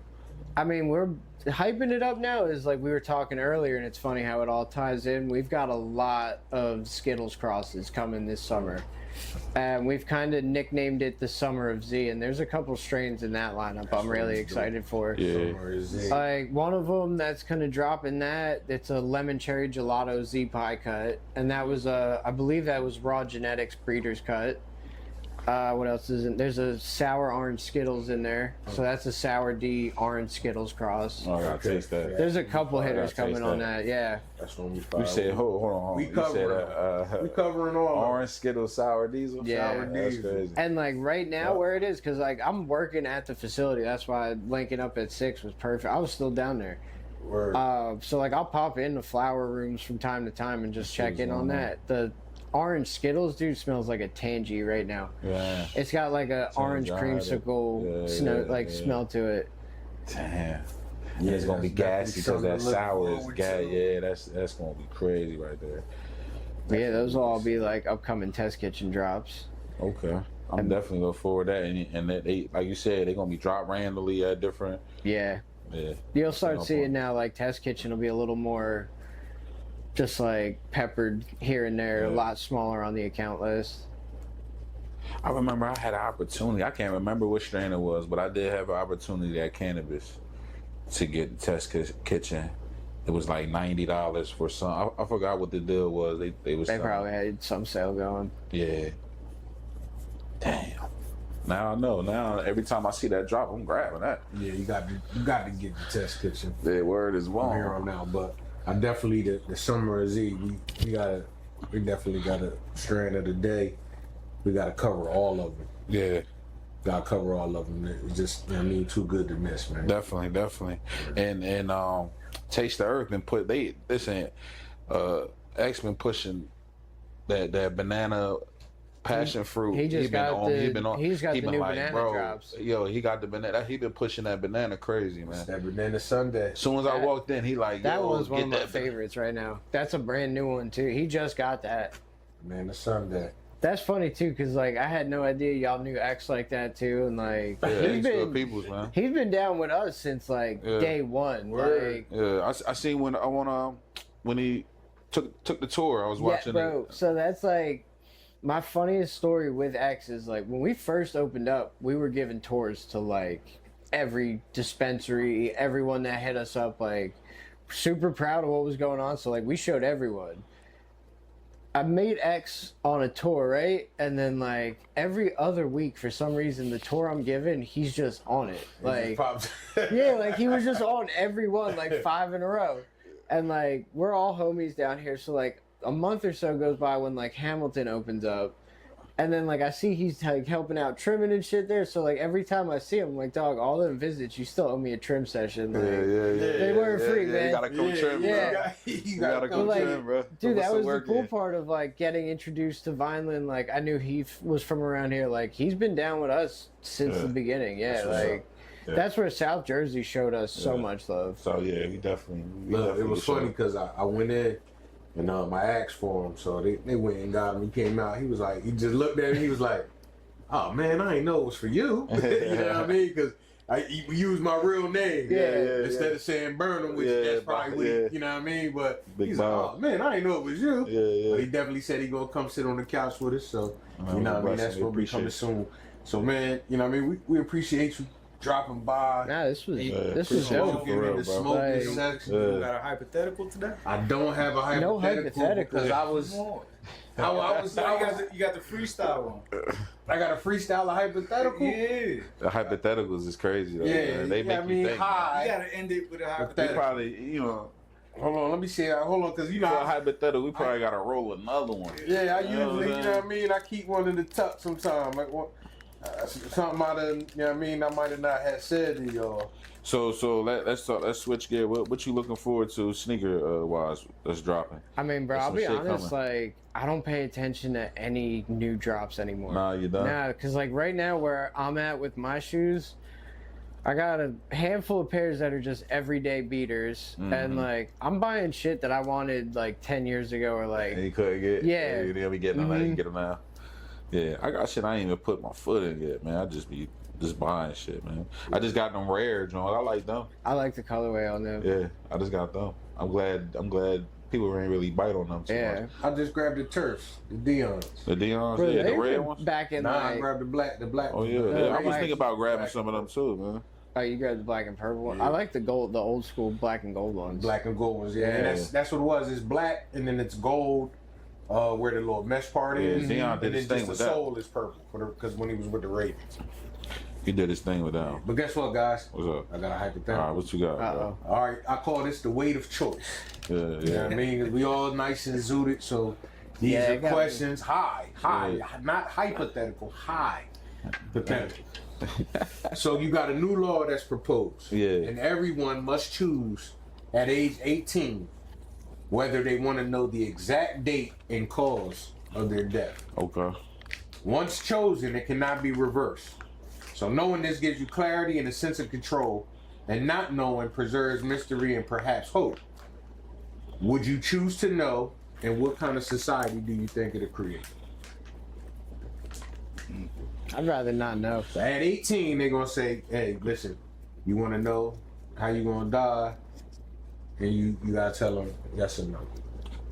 I mean, we're hyping it up now. Is like we were talking earlier, and it's funny how it all ties in. We've got a lot of Skittles crosses coming this summer. And we've kind of nicknamed it the Summer of Z, and there's a couple strains in that lineup I'm really excited for. Yeah. Like one of them that's going to drop in that, it's a lemon cherry gelato Z pie cut, and that was I believe that was Raw Genetics Breeder's cut. What else isn't? There's a sour orange Skittles in there, so that's a sour D orange Skittles cross. Oh, I gotta taste that. There's a couple hitters coming on that. Yeah. That's when we said, hold on. We covering all orange Skittles, sour diesel. Yeah, sour diesel. Crazy. And like right now, where it is, because like I'm working at the facility. That's why linking up at 6 was perfect. I was still down there. Word. So like I'll pop in the flower rooms from time to time and just check in on that. The orange Skittles, dude, smells like a Tangy right now. Yeah. It's got like a orange creamsicle smell to it. Damn. Yeah, it's gonna be gassy because that sour is gas. Yeah, that's gonna be crazy right there. Yeah, those will all be like upcoming Test Kitchen drops. Okay. I'm definitely looking forward to that. And that they, like you said, they're gonna be dropped randomly at different. Yeah. Yeah. You'll start seeing now like Test Kitchen will be a little more just like peppered here and there, a lot smaller on the account list. I remember I had an opportunity. I can't remember which strain it was, but I did have an opportunity at Cannabis. to get the test kitchen. It was like $90 for some. I forgot what the deal was. They probably had some sale going. Yeah. Damn. Now I know. Now every time I see that drop, I'm grabbing that. Yeah, you got to get the test kitchen. The word is From wrong. here on out, but I definitely the summer is we definitely got a strand of the day. We got to cover all of them. Yeah. Got to cover all of them. It's just too good to miss, man. Definitely. And Taste the Earth been put X been pushing that banana passion fruit. He's got the new like, banana bro, drops. Yo, he got the banana. He been pushing that banana crazy, man. It's that banana sundae. As soon as I walked in, he like, that yo, was one of my that favorites right now. That's a brand new one too. He just got that. Banana sundae. That's funny too, cause like I had no idea y'all knew X like that too, and like he's good peoples, man. He's been down with us since like day one. Like, yeah, I seen when he took the tour. I was watching bro. it. So that's like my funniest story with X is like when we first opened up, we were giving tours to like every dispensary, everyone that hit us up. Like super proud of what was going on. So like we showed everyone. I made X on a tour, right? And then like every other week, for some reason, the tour I'm giving, he's just on it. Like, yeah, like he was just on every one, like 5 in a row. And like we're all homies down here, so like a month or so goes by when like Hamilton opens up, and then like I see he's like helping out trimming and shit there. So like every time I see him, I'm like, dog, all them visits, you still owe me a trim session. Like, they weren't free, man. You gotta come trim, bro. You gotta come trim, bro. Dude, that was the cool part of like getting introduced to Vineland. Like I knew he was from around here. Like he's been down with us since the beginning. Yeah, like. Yeah. That's where South Jersey showed us so much love. So yeah, we definitely. Look, it was funny because I went in and I asked for him, so they went and got him. He came out. He was like, he just looked at me. He was like, "Oh man, I ain't know it was for you." You know what I mean? Because he used my real name instead of saying Burnem, which that's probably what you know what I mean. But he's like, "Oh man, I ain't know it was you." But he definitely said he gonna come sit on the couch with us. So you know what I mean? That's what we coming soon. So man, you know what I mean? We appreciate you dropping by. Nah, this was dope. The Smokin Section. You got a hypothetical today? I don't have a hypothetical. No hypothetical. Because I was you got the freestyle one. I got a freestyle of hypothetical. Yeah. The hypotheticals is crazy though. Yeah, man. They make you think. You gotta end it with a hypothetical. We probably, Hold on, let me see. Hold on, because for a hypothetical, we probably gotta roll another one. Yeah, I usually, you know what I mean. I keep one in the tuck sometime. Like something I might have not had said to y'all. So let's talk. Let's switch gear. What you looking forward to sneaker wise that's dropping? I mean, bro, I'll be honest. Like, I don't pay attention to any new drops anymore. Nah, you don't. Nah, because like right now where I'm at with my shoes, I got a handful of pairs that are just everyday beaters, and like I'm buying shit that I wanted like 10 years ago or like. And you couldn't get. Yeah. You didn't be getting them. You get them now. Yeah, I got shit I ain't even put my foot in yet, man. I just be buying shit, man. I just got them rare joints. I like them. I like the colorway on them. Yeah, I just got them. I'm glad people ain't really bite on them too much. I just grabbed the Turfs, the Dion's. The Dion's, really, the red ones? Back in I grabbed the black Oh yeah, I was thinking about grabbing some of them too, man. Oh, you grabbed the black and purple one? I like the gold, the old school black and gold ones. Black and gold ones, yeah. And that's what it was. It's black and then it's gold. Where the little mesh part is, Dion did his thing with that. The sole is purple because when he was with the Ravens. He did his thing with that. But guess what, guys? What's up? I got a hypothetical. All right, what you got? Uh-oh. All right, I call this the weight of choice. Yeah. You know what I mean? We all nice and zooted, so these are questions high, not hypothetical, hypothetical. So you got a new law that's proposed. Yeah. And everyone must choose at age 18 whether they want to know the exact date and cause of their death. Okay. Once chosen, it cannot be reversed. So knowing this gives you clarity and a sense of control, and not knowing preserves mystery and perhaps hope. Would you choose to know, and what kind of society do you think it'll create? I'd rather not know. So at 18, they're going to say, hey, listen, you want to know how you going to die? And you got to tell them yes or no.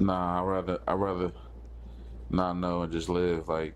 Nah, I'd rather not know and just live. Like,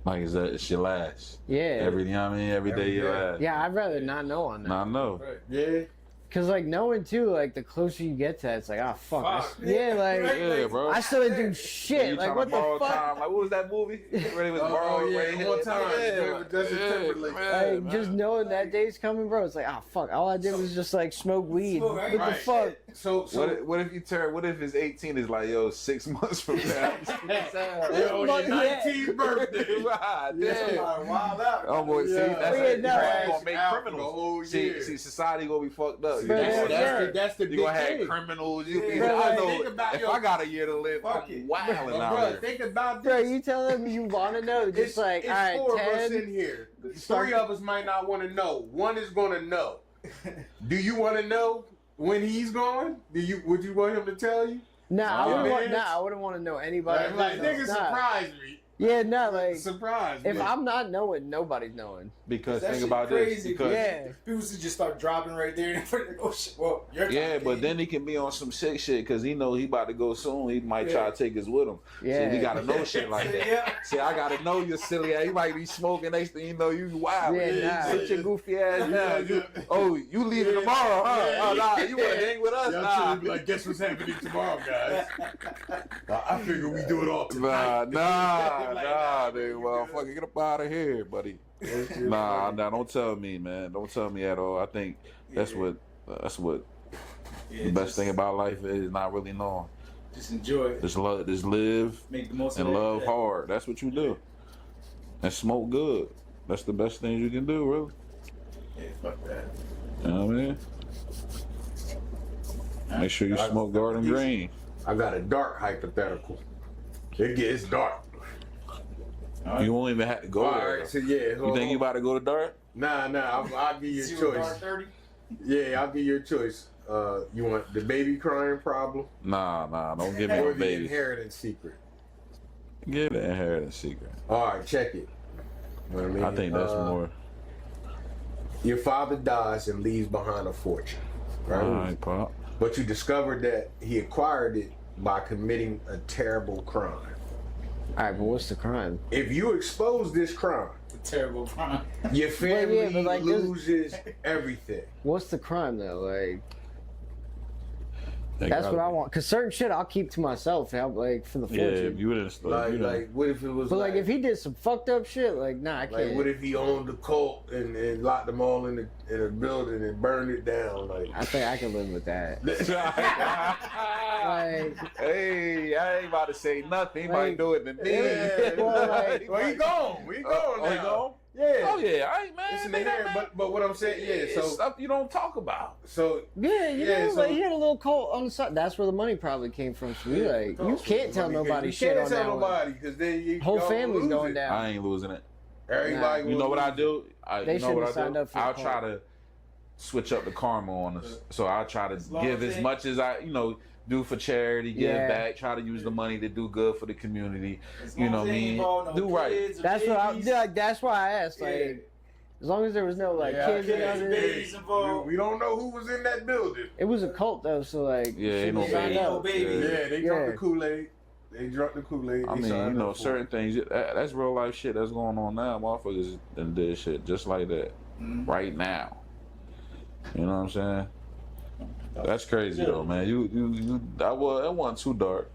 Like, it's your last. Yeah. Every, you know what I mean? Every day your last. Yeah, I'd rather not know on that. Nah, I know. Right. Yeah. Cause like knowing too, like the closer you get to that, it's like, oh fuck. Fuck. Yeah, like Yeah, bro. I still didn't do You shit. Like tryna what the borrow fuck? time. Like, what was that movie? Ready was borrowed. yeah, one time. Yeah, with Justin Timberlake. Like just knowing that day's coming, bro. It's like, ah, fuck. All I did was just like smoke weed. Smoke, right? What the fuck? So What if you turn? What if it's 18? Is like, yo, 6 months from now. yo, your 19th birthday. God Yeah. damn. Wild out. Oh boy, see, Yeah. that's Yeah, it. no. You're gonna make Out the criminals. whole See, year. society gonna be fucked up. Bro, That's the You're big gonna have thing. criminals. You be, Bro, I like, know think about if your- I got a year to live, Fuck I'm it. wilding But out bro, here. think about Bro, this. you tell them you want to know, just like, it's all right, 4 of us 10. in here. 3 of us might not want to know. One is gonna know. Do you want to know when he's going? Would you want him to tell you? Nah, man. I wouldn't want to know anybody. Like nigga, Nah. surprise me. Yeah, no, like Surprise me. if I'm not knowing, nobody's knowing. Because That think shit about crazy, this. Because Yeah. People should just start dropping right there. And like, oh shit, well, your time yeah, but came. then he can be on some sick shit because he know he about to go soon. He might try to take us with him. Yeah. See, we gotta know shit like that. Yeah. See, I gotta know you silly ass. You might be smoking next thing you know you wild. Yeah, nah. Sit your goofy ass down. yeah. Oh, you leaving tomorrow, huh? Yeah, Oh, nah, yeah, you wanna yeah. hang with us? Y'all Nah. should be like, guess what's happening tomorrow, guys? I figure we do it all tonight. Nah, dude. Well, fucking get up out of here, buddy. Nah, don't tell me, man. Don't tell me at all. I think that's what Yeah, the best just- thing about life is not really knowing. Just enjoy it. Just live Make the most and of it. love hard. That's what you do. And smoke good. That's the best thing you can do, really. Yeah, fuck that. You know what I mean? Make sure you smoke garden green. I got a dark hypothetical. It gets dark. You won't even have to go All there. right, so yeah. You think you about to go to dark? Nah, I'll give you a Zero choice. dark 30? Yeah, I'll give you a choice. You want the baby crying problem Nah, don't give me or no the babies. inheritance secret? Give the inheritance secret. All right, check it. You know what I mean? I think that's more. Your father dies and leaves behind a fortune, right? All right, Pop. But you discovered that he acquired it by committing a terrible crime. All right, but what's the crime? If you expose this crime, A terrible crime. your family but like this- loses everything. What's the crime though? Like They that's gotta what I be. want. Cause certain shit I'll keep to myself. Help like for the Yeah, fortune. if you didn't. Like, what if it was but like if he did some fucked up shit, like nah, I can't. like, what if he owned the cult and locked them all in a building and burned it down? Like, I think I can live with that. Like, Hey, I ain't about to say nothing. He might Like, do it to me. yeah, well, like- well, he gone. We gone now. He gone? Yeah. Oh yeah, I ain't man. It's in man, the hair, man. but what I'm saying, yeah. It's So stuff you don't talk about. yeah, Yeah, know, so- like he had a little cult on the side. That's where the money probably came from. So you like, you can't tell nobody shit on You that can't tell one. nobody because then you Whole y'all family's lose going it. down. I ain't losing it. Everybody, You know what I do? They you know what shouldn't have signed up for I'll the try cult. to switch up the karma on us. So I'll try to long give as as they- much as I, do for charity, give Yeah. back, try to use the money to do good for the community. As You long know as what I they ain't mean? involve no Do right. kids or That's what I babies. like. That's why I asked. Like, Yeah. as long as there was no like Yeah, kids kids, in babies. it. Babies involved. We don't know who was in that building. It was a cult though, so like, Yeah, ain't shouldn't no have signed baby. up. No baby. Yeah, they drunk Yeah. the Kool-Aid. They drunk the Kool-Aid. I They mean, signed up for certain it. things, that's real life shit that's going on now. Motherfuckers done did shit just like that right now. You know what I'm saying? That's crazy though, man. That wasn't too dark.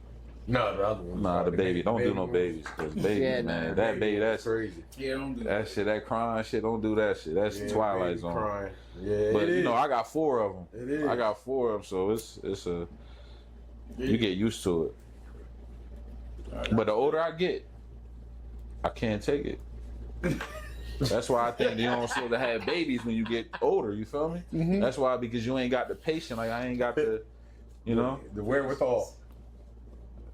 No, the other one. Nah, the baby. Don't do no babies. 'Cause babies, Yeah, man. nah. That baby, that's crazy. Yeah, don't do that shit. That crying shit. Don't do that shit. That's Yeah, Twilight baby Zone. crying. Yeah, But it is. I got 4 of them. It is. I got 4 of them, so it's a you get used to it. But the older I get, I can't take it. That's why I think you don't supposed to have babies when you get older. You feel me? Mhm. That's why, because you ain't got the patience. Like I ain't got the, the wherewithal.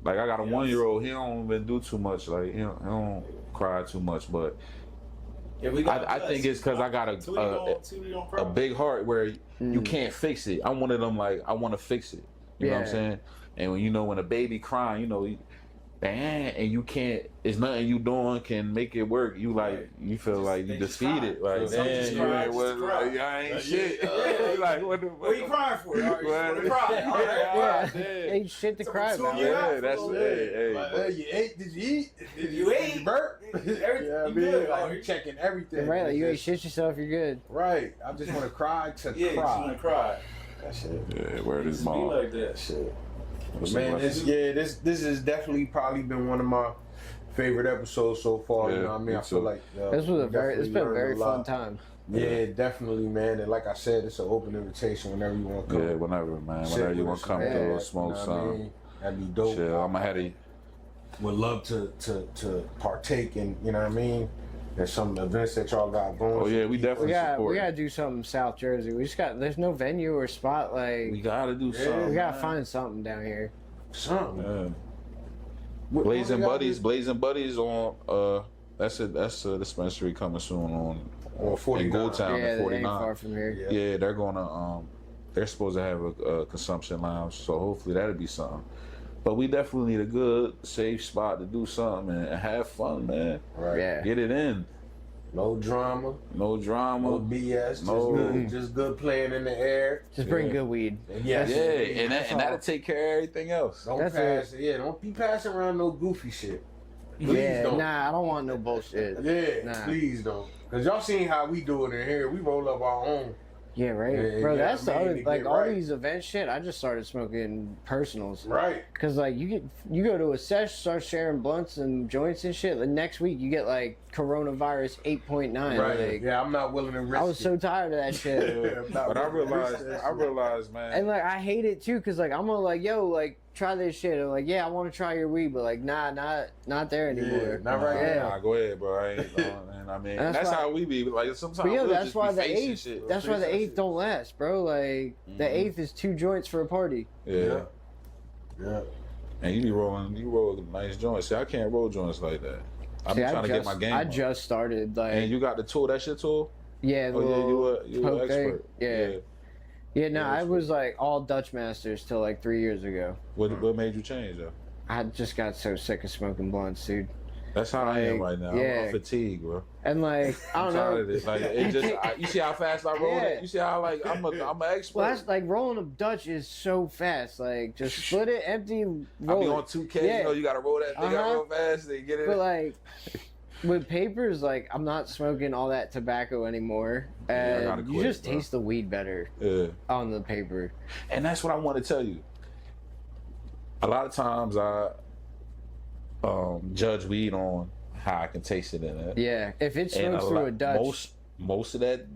like I got a 1-year-old. He don't even do too much. Like he don't cry too much. But Yeah, we got I think it's because I got a big heart where you can't fix it. I'm one of them, like I want to fix it. You know what I'm Yeah. saying? And when a baby crying, and you can't, it's nothing you doing can make it work. You you feel like you they just defeated. cry. Like So some damn, just you cry, ain't just what, cry. like, I ain't shit. Yeah. You like what the What are you crying for? All right, you What? want to cry. All right. Yeah, ain't shit to cry So about. you- Yeah, that's Yeah. hey, Well, you ate? Did you eat? You ate? Did you burp? everything. Yeah, I You mean, good, like, Ari. you checking everything. Right, like you ain't Just- shit yourself, you're good. Right. I just want to cry to Yeah, you just cry. wanna cry. That shit. Yeah, where it It is, just be mom. like that. Shit. What's Man, up, this has definitely probably been one of my favorite episodes so far. Yeah, You know what I mean? me I feel too. like This was definitely it's been a learned very lot. fun time. Yeah, definitely, man. And like I said, it's an open invitation whenever you want to come. Yeah, whenever, man. Sit Whenever you with want us, to come man. through You and smoke know what I some. mean? That'd be dope. Shit, I'm ahead of you. Would love to partake in, you know what I mean? There's some events that y'all got going. Oh, yeah, we We definitely got support we it. gotta do something South Jersey. There's no venue or spot like We gotta do Yeah, something. we gotta man. find something down here. something. Yeah. What Blazing we gotta Buddies, do? Blazing Buddies on that's a dispensary coming soon on On 49. in Goldtown Yeah, in they ain't 49. far from here. Yeah. Yeah, they're gonna they're supposed to have a consumption lounge, so hopefully that'll be something. But we definitely need a good, safe spot to do something and have fun, man. Right. Yeah. Get it in. No drama, No no drama. BS, No. just good playing in the air. Just bring Yeah. good weed. And yes, Yeah, and That's that'll all. take care of everything else. don't That's pass. Yeah, don't be passing around no goofy shit. Please Yeah, don't. nah, I don't want no bullshit. Yeah, Nah. please don't. Cause y'all seen how we do it in here. We roll up our own. Yeah, right. Yeah, Bro, yeah, that's I the mean, other to like get all right. these event shit. I just started smoking personals. Right. Cause like you go to a sesh, start sharing blunts and joints and shit. The next week you get like coronavirus 8.9. Right. Like, Yeah, I'm not willing to risk I was so tired of that shit. it. I'm not But I willing to risk realized, that I shit. realized, man. And like I hate it too, cause like I'm gonna like yo like try this shit. I'm like yeah I want to try your weed, but like nah not there anymore. not right Yeah. now. Nah, go ahead, bro. I ain't going. And I mean, That's that's why- how we be. Like sometimes But yo, we'll that's just why be the facing eighth. shit. That's why the Face that eighth shit. don't last, bro. Like the eighth is 2 joints for a party. Yeah. Yeah. And you roll nice joints. See, I can't roll joints like that. I'm See, trying to get my game. I up. just started like And you got the tool. That shit tool. yeah. The Oh yeah, little you an poke thing. expert. Yeah. Yeah, no, Yeah, I that's was like all Dutch masters till like 3 years ago. What made you change though? I just got so sick of smoking blunts, dude. That's how I am Like, right now. I'm yeah. fatigued, bro. And like I I'm don't tired know. of this. Like it just, you see how fast I roll Yeah. it. You see how like I'm an expert. Well, that's like rolling a Dutch is so fast. Like just split it, empty, I be roll on it. 2K. Yeah. You know, you gotta roll that thing out Uh-huh. real fast and get it. But like with papers, like I'm not smoking all that tobacco anymore, Yeah, I gotta and you quit, just bro. taste the weed better Yeah. on the paper. And that's what I want to tell you. A lot of times I judge weed on how I can taste it in it. Yeah, if it And smokes through a Dutch, most of that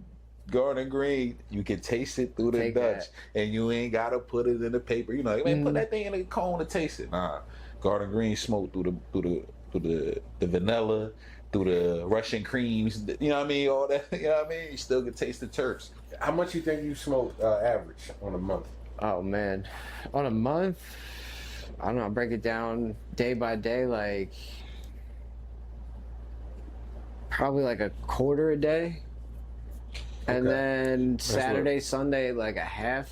garden green, you can taste it through the Take Dutch, that. and you ain't gotta put it in the paper. You know, you ain't put Mhm. that thing in the cone to taste it. Nah, garden green smoke through the vanilla, through the Russian creams. You know what I mean? All that. You know what I mean? You still can taste the terps. How much you think you smoke average on a month? oh man, on a month, I don't know. I break it down day by day, like probably like a quarter a day, and Okay. then Saturday, Sunday, like a half.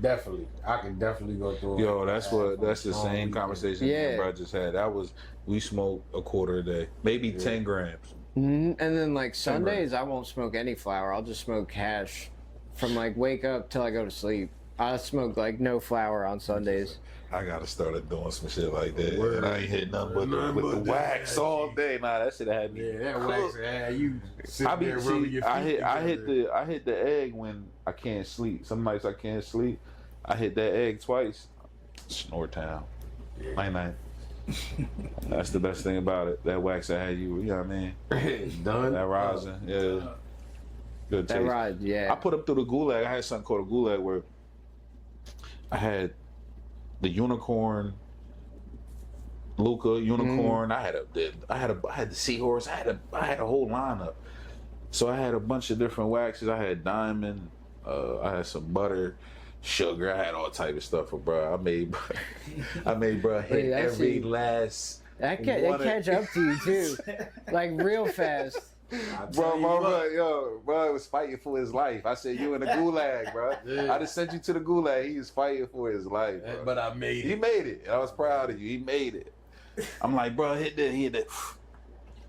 Definitely, I can definitely go through. Yo, that's the Long same weekend. conversation me and Yeah. bro just had. That was we smoke a quarter a day, maybe 10 grams. And then like Sundays, I won't smoke any flower. I'll just smoke hash from like wake up till I go to sleep. I smoke like no flower on Sundays. I gotta start doing some shit like that. Word. And I ain't hit nothing but Nothing the but wax that all shit. day. Nah, that shit had me. Yeah, that cooked. wax. Yeah, you sit I be there rubbing see, your I feet hit together. I hit the egg when I can't sleep. Some nights I can't sleep. I hit that egg twice. Snort town. Yeah. Night night. That's the best thing about it. That wax I had you know what I mean? It's done. That rosin. Yeah. Good That taste. ride, yeah. I put up through the gulag. I had something called a gulag where I had the unicorn, Luca unicorn. I had the seahorse. I had a whole lineup. So I had a bunch of different waxes. I had diamond. I had some butter, sugar. I had all type of stuff for bro. I made bro hit Wait, I every see. last. That Wanna- catch up to you too, like real fast. Bro, bro was fighting for his life. I said, you in the gulag, bro. Yeah. I just sent you to the gulag. He was fighting for his life, bro. But I made He it. made it. And I was proud of you. He made it. I'm like, bro, hit that.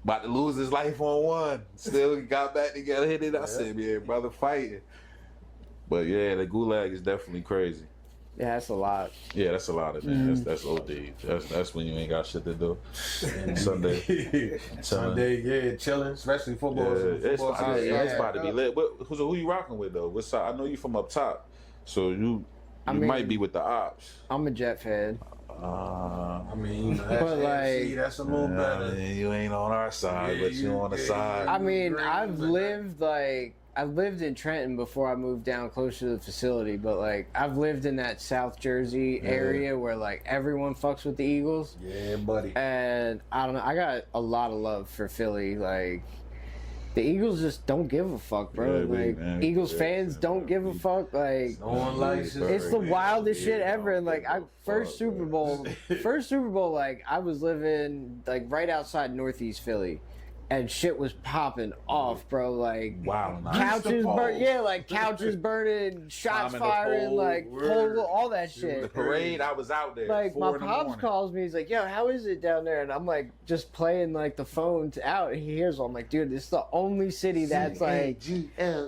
About to lose his life on one. Still got back together, hit it. I said, yeah, brother, fighting. But yeah, the gulag is definitely crazy. Yeah, that's a lot. Yeah, that's a lot of man. That's OD. That's when you ain't got shit to do. Sunday. Sunday, yeah, chilling, especially football. It's about to be lit. Who you rocking with though? What side? I know you from up top, so you might be with the ops. I'm a Jet fan. I mean, that's, But, like, that's a little better. I mean, you ain't on our side, but you on the side. I mean, I've lived in Trenton before I moved down closer to the facility, but like I've lived in that South Jersey area where like everyone fucks with the Eagles. Yeah, buddy. And I don't know, I got a lot of love for Philly. Like the Eagles just don't give a fuck, bro. Yeah, Eagles fans don't give a fuck. Like No one likes it. it's the wildest shit ever. And like first Super Bowl, like I was living like right outside Northeast Philly. And shit was popping off, bro. Like wow, couches couches burning, shots firing, like all that shit. The parade, I was out there. Like my pops calls me, he's like, "Yo, how is it down there?" And I'm like, just playing like the phone out, and he hears. I'm like, "Dude, this is the only city that's like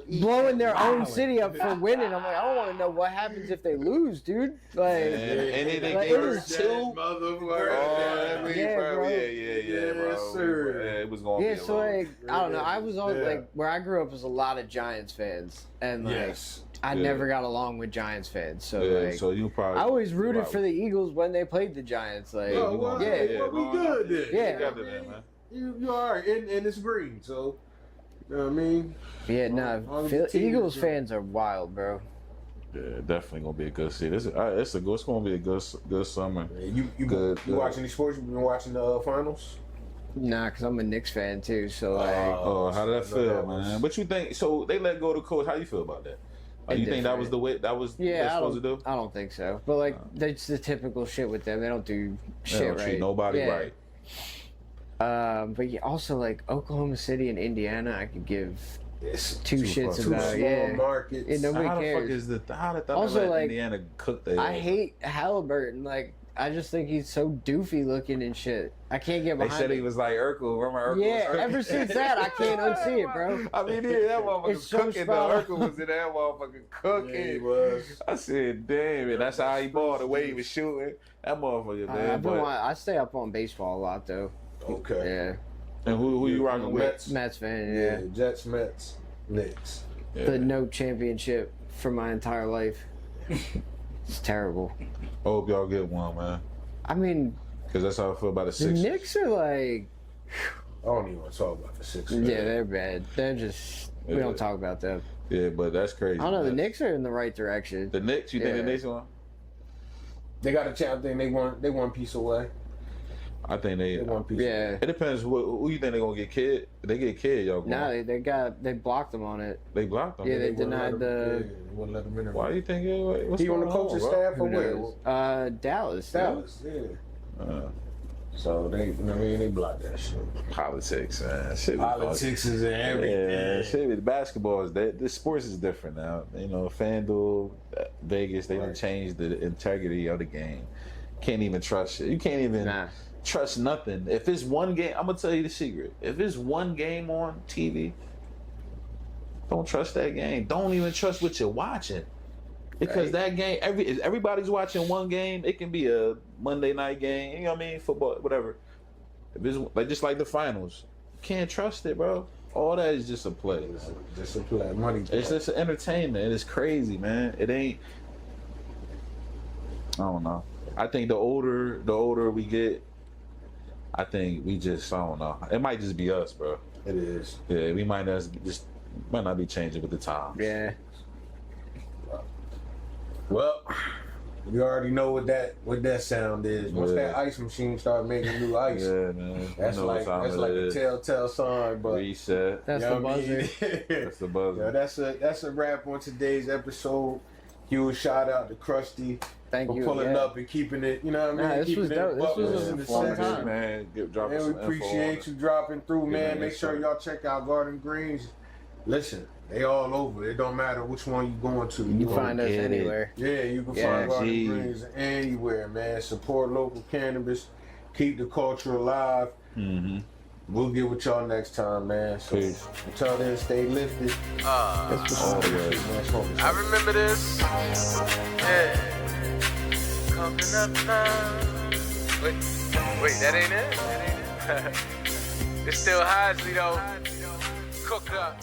blowing their own city up for winning." I'm like, I don't want to know what happens if they lose, dude. Like, and then they like, gave it her was- two. Motherfucker. Bro. bro. Yeah, bro. Yes, sir. Yeah, it was going. Yeah, so like I don't know. I was on Yeah. like where I grew up was a lot of Giants fans, and like Yes. I Yeah. never got along with Giants fans. So Yeah, like so you probably. I always rooted for the Eagles when they played the Giants. Like Oh, well, yeah, well, we good then. Yeah. Together then, man. You all right, and it's green, so you know what I mean. yeah. All No, the teams Eagles are- fans are wild, bro. Yeah, definitely gonna be a good season. It's gonna be a good summer. You Good, you good. watching any sports? You been watching the finals? Nah, cause I'm a Knicks fan too. So like, Oh, how did that so feel, that was- man? What you think? So they let go of the coach. How you feel about that? You think that was the way that was what they're yeah, supposed to do? I don't think so. But like, that's the typical shit with them. They don't do They shit don't right. treat nobody Yeah. right. But yeah, also like Oklahoma City and Indiana, I could give It's two shits two about. small Yeah. markets. Yeah, nobody How the fuck cares. is how did Also, let like, Indiana cook their I hate Halliburton. Like, I just think he's so doofy looking and shit. I can't get They behind said it. he was like Urkel. Remember Urkel? Yeah, was ever since that, I can't unsee it, bro. I mean, yeah, that motherfucker It's was so cooking. The spot on. Urkel was in that motherfucker cooking. Yeah, he was. I said, damn it. That's how he balled. The way he was shooting. That motherfucker, man. I stay up on baseball a lot though. Okay. Yeah, And who you rocking with? Mets. Mets fan. Yeah, Yeah, Jets, Mets, Knicks. Yeah. the no championship for my entire life. It's terrible. Hope y'all get one, man. I mean, Because that's how I feel about the the Sixers. Knicks are like, I don't even want to talk about the Sixers. yeah, they're bad. They're just we don't talk about them. Yeah, but that's crazy. I don't know. The man. Knicks are in the right direction. The Knicks? You think the Yeah. Knicks won? They got a chance. They one piece away. I think they. They one piece. Yeah. It depends. Who you think they gonna get? Kid? If they get Kid, y'all. No, they blocked them on it. They blocked them. Yeah, they wouldn't denied let the. him- yeah, they wouldn't let him in. Why do you think? What's He on the going coaching bro? staff or Who where? knows? Dallas. Dallas. Yeah. Uh, So they, you know what I mean, they blocked that shit. politics, man. Shit be Politics is in Yeah, everything. shit with basketball is that this sports is different now. You know, FanDuel, Vegas, they don't change the integrity of the game. Can't even trust it. You can't even Nah. trust nothing. If it's one game, I'm gonna tell you the secret. If it's one game on TV, don't trust that game. Don't even trust what you're watching. Because that game, if everybody's watching one game, it can be a Monday night game, you know what I mean? Football, whatever. If it's like just like the finals, you can't trust it, bro. All that is just a play. Man. Just a play, money. It's just entertainment. It's crazy, man. It ain't. I don't know. I think the older we get, I think we just, I don't know. It might just be us, bro. It is. Yeah, we might not be changing with the times. Yeah. Well, you already know what that sound is. Once Yeah. that ice machine start making new ice, Yeah, man. that's You know like what time that's it like a is. telltale sign. But Reset. That's you the know what I mean? buzzer. That's the buzzer. Yeah, that's a wrap on today's episode. Huge shout out to Crusty Thank for you. pulling yeah. up and keeping it. You know what I mean? Nah, this keeping was it dope. This bubbling was in the informative, section. man. Dropping And we some info on appreciate it. you dropping through, Give man. me Make sure insight. y'all check out Garden Greens. Listen, they all over. It don't matter which one you going to. You can find us get it. anywhere. Yeah, you can Yeah, find Garden gee. Greens anywhere, man. Support local cannabis. Keep the culture alive. Mm-hmm. We'll get with y'all next time, man. So Peace. until then, stay lifted. Uh, That's what's Oh, up. yeah. Man, Smokin' I remember this. Yeah. coming up now. Wait, that ain't it? That ain't it? It's still Heisley though. Cooked up.